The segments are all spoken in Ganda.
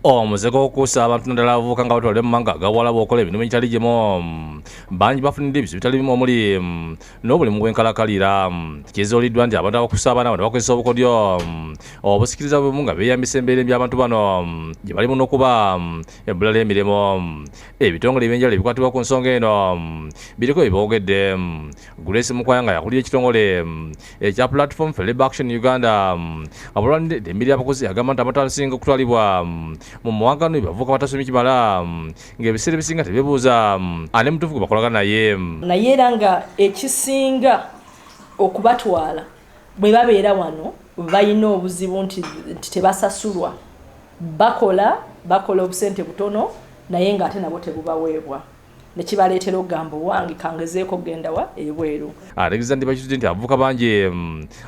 Omuze gw'okukusa abantu naddala abavubuka nga batwalira mu mawanga agawalaba okola ebintu ebitali gimu bangi bafunidde ebizibu bitali bimu omuli n'obulimu bw'enkalakalira. Kizuuliddwa nti abantu abakusa abaana bano bakozesa obukodyo obusikiriza bumu nga beeyambisa embeera embi abantu bano gye balimu n'okuba ebbula ly'emirimu. Ebitongole ebyenjawulo ebikwatibwa ku nsonga eno biriko ebiboogedde. Grace Mukwaya nga yakulira ekitongole ekya Platform for Labour Action Uganda Abalwanirira emmeri y'abakozi agamba nti abantu abasinga okutwalibwa mu mawanga bavuka batasomye kimala ng'ebiseera ebisinga tebeebuuza ani mutuufu gwe bakolagana naye era nga ekisinga okubatwala bwe babeera wano balina obuzibu nti tebasasulwa bakola obusente butono naye ng'ate nabo tebubaweebwa nekibaleetera okugamba owange kangezeeko kugenda wa ebweru. Ategeeza nti bakitudde nti abavubuka bangi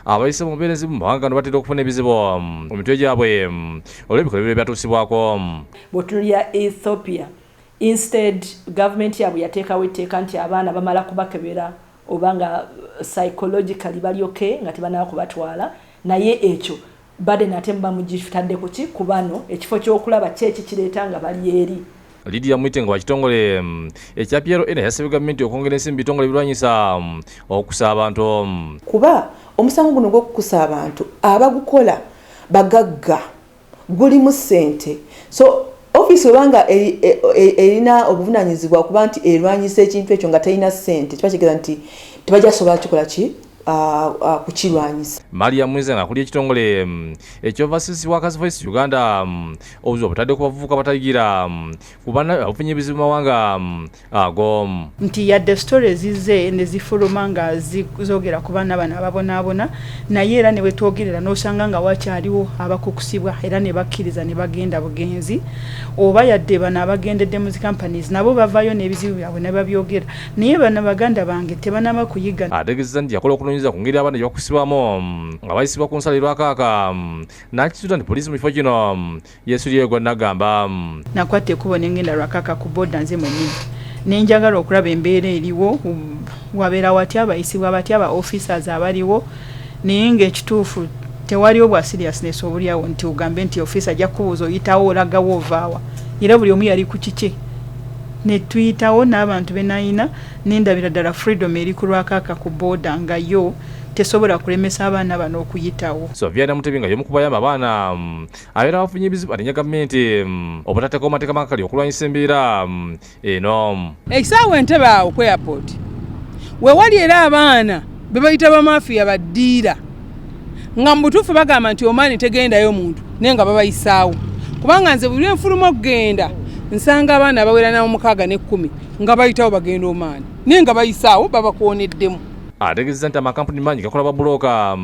abayise mu mbeera ezimu mu mawanga gano batera okufuna ebizibu mu mitwe gyabwe olw'ebikolwa byatuusibwako. Bw'otunuulira Ethiopia, instead gavumenti yaabwe yateekawo etteeka nti abaana bamala kubakebera oba nga psychologically balyoke nga tebanaba kubatwala, naye ekyo baden ate muba mugitadde ku ki ku bano ekifo ky'okulaba kyeki kireeta nga bali eri. Lydia Mwitengo wa kitongole ekya PRN yasabye gavumenti okwongera ensimbi bitongole birwanyisa okukusa abantu. Kuba omusango guno gw'okukusa abantu abagukola bagagga gulimu ssente. So office obanga erina obuvunaanyizibwa okuba nti erwanyisa ekintu ekyo nga talina ssente kiba kigeza nti tebajasobola kikola ki kukirwanyisa. Maria Mwiza nga akulira ekitongole ekyoverseas Workers Voice Uganda obuzibu obutadde ku bavubuka batayigira ku bana abafunye ebizibu mu mawanga ago nti yadde stories ze ne zifuluma nga zogera ku baana bano ababonaabona naye era ne wetwogerera n'osanga nga wakyaliwo abakukusibwa era ne bakkiriza ne bagenda bugenzi oba yadde bano abagendedde mu zi companies nabo bavaayo n'ebizibu byabwe ne babyogera naye bano baganda bange tebanaba kuyiga. Ategeeza nti yakola okunoonyereza ku ngeri abaana gye bakukusibwamu nga bayisibwa ku nsala lwakaaka n'akituuta nti poliisi mu kifo kino yeesulyeyo gwa nagamba. Nakwata ekkubo ne ngenda lwakaaka ku booda nze mwennyini ne njagala okulaba embeera eriwo wabeera watya abayisibwa batya aba officers abaliwo naye ng'ekituufu tewaliwo bwa seriousness obulyawo nti ogambe nti officer ajja kubuuza oyitawo olagawo ovaawa era buli omu yali ku kike ne tuyitawo n'abantu benayina n'endabira ddala freedom eri ku lwakaaka ku booda nga yo tesobola kulemesa abaana bano okuyitawo. Sofiana Mutebi nga y'omu ku bayamba abaana abeera bafunye ebizibu atenya gavumenti obutateekawo amateeka makakali okulwanyisa embeera eno. Ekisaawe Entebbe awo ku airport we wali era abaana be bayita bamafiya baddiira nga mu butuufu bagamba nti omaani tegendayo muntu naye nga babayisaawo kubanga nze buli enfuluma okugenda nsanga abaana bawera na 610 nga bayitawo bagenda omaani naye nga bayisaawo babakwoneddemu. Ategeeza nti amakampuni mangi gakola babuloka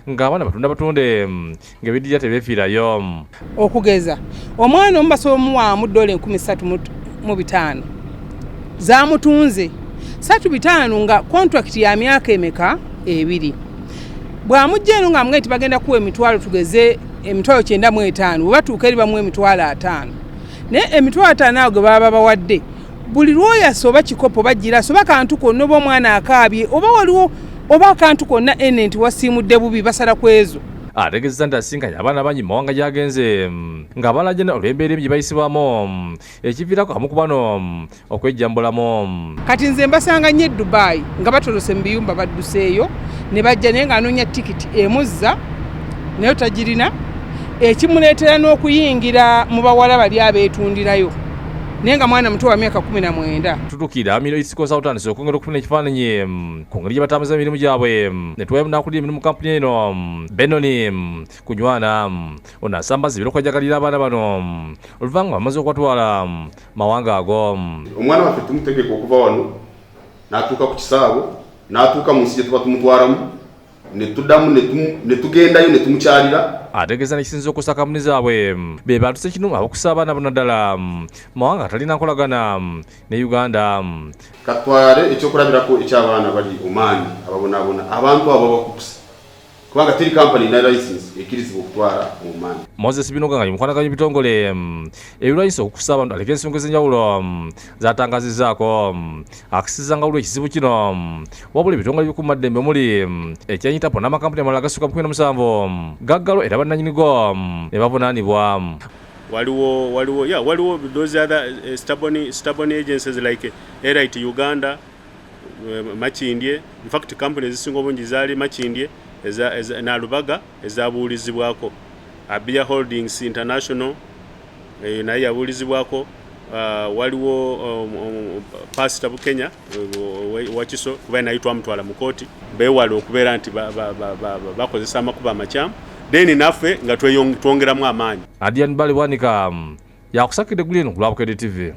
ng'abaana batunda batunde ng'ebiddirya tebeefiirayo. Okugeza omwana omu basobola omuwaamu $3,500 zaamutunze $3,500 nga contract ya myaka emeka 2 bw'amujja eno ng'amugamba nti bagenda kuwa emitwalo tugeze emitwalo 95 bwe batuuka eri bamuwa emitwalo 5 naye emitwalo 5 ago ge baba bawadde buli lwoyasa oba kikopo bagira soba kantu konna oba omwana akaabye oba waliwo oba akantu konna ene nti wasiimudde bubi basala ku ezo. Ategeeza nti asinkanye abaana bangi mu mawanga gy'agenze ng'abalajana olw'embeera embi gye bayisibwamu ekiviirako amu ku bano okwejjambulamu. Kati nze mbasanga nnyo e Dubai nga batolose mu biyumba badduseeyo ne bajja naye ng'anoonya tikiti emuzza naye tagirina ekimuleetera n'okuyingira mu bawala bali abeetundirayo naye nga mwana muto wa myaka 19. Tutukira Amino East Consultants okwongera okufuna ekifaananyi ku ngeri gye batambuza emirimu gyabwe ne tuwayo n'akulira emirimu kampuni eno Benoni Kunywana ono asambaza ebiro kwajagalira abaana bano oluvannyuma bamaze okubatwala mawanga ago. Omwana waffe tumutegeka okuva wano n'atuuka ku kisaawe n'atuuka mu nsi gye tuba tumutwalamu ne tuddamu ne tugendayo ne tumukyalira. Ategeeza n'ekisinza okussa kampuni zaabwe be batuse kino abakusa abaana bano ddala mawanga atalina nkolagana ne Uganda. Katwale ekyokulabirako eky'abaana bali omaanyi ababonaabona abantu abo bakukusa kubanga teri kampani na license ekirizibwa okutwala omaanyi. Moses Binoga nga y'omukwanaganya ebitongole ebirwanyisa okukusa abantu aleka ensonga ez'enjawulo zatangazizzaako akisizza nga waliwo ekizibu kino wabula ebitongole by'okumaddembe omuli ekyanyitapo n'amakampuni amalala gasukka mu 17 gaggalo era bannannyinigo ne bavunaanibwa. waliwo those other stubborn agencies like Airlight Uganda, Machindye. In fact companies ezisinga obungi zaali Machindye Nalubaga ezabuulizibwako. Abia Holdings International naye yabuulizibwako. Waliwo Pastor Bukenya wakiso kuba nayitwa mutwala mu kooti beewala okubeera nti bakozesa amakuba amakyamu then naffe nga twongeramu amaanyi. Adian Bali Wanika yakusakidde gulino ku Bukedde TV.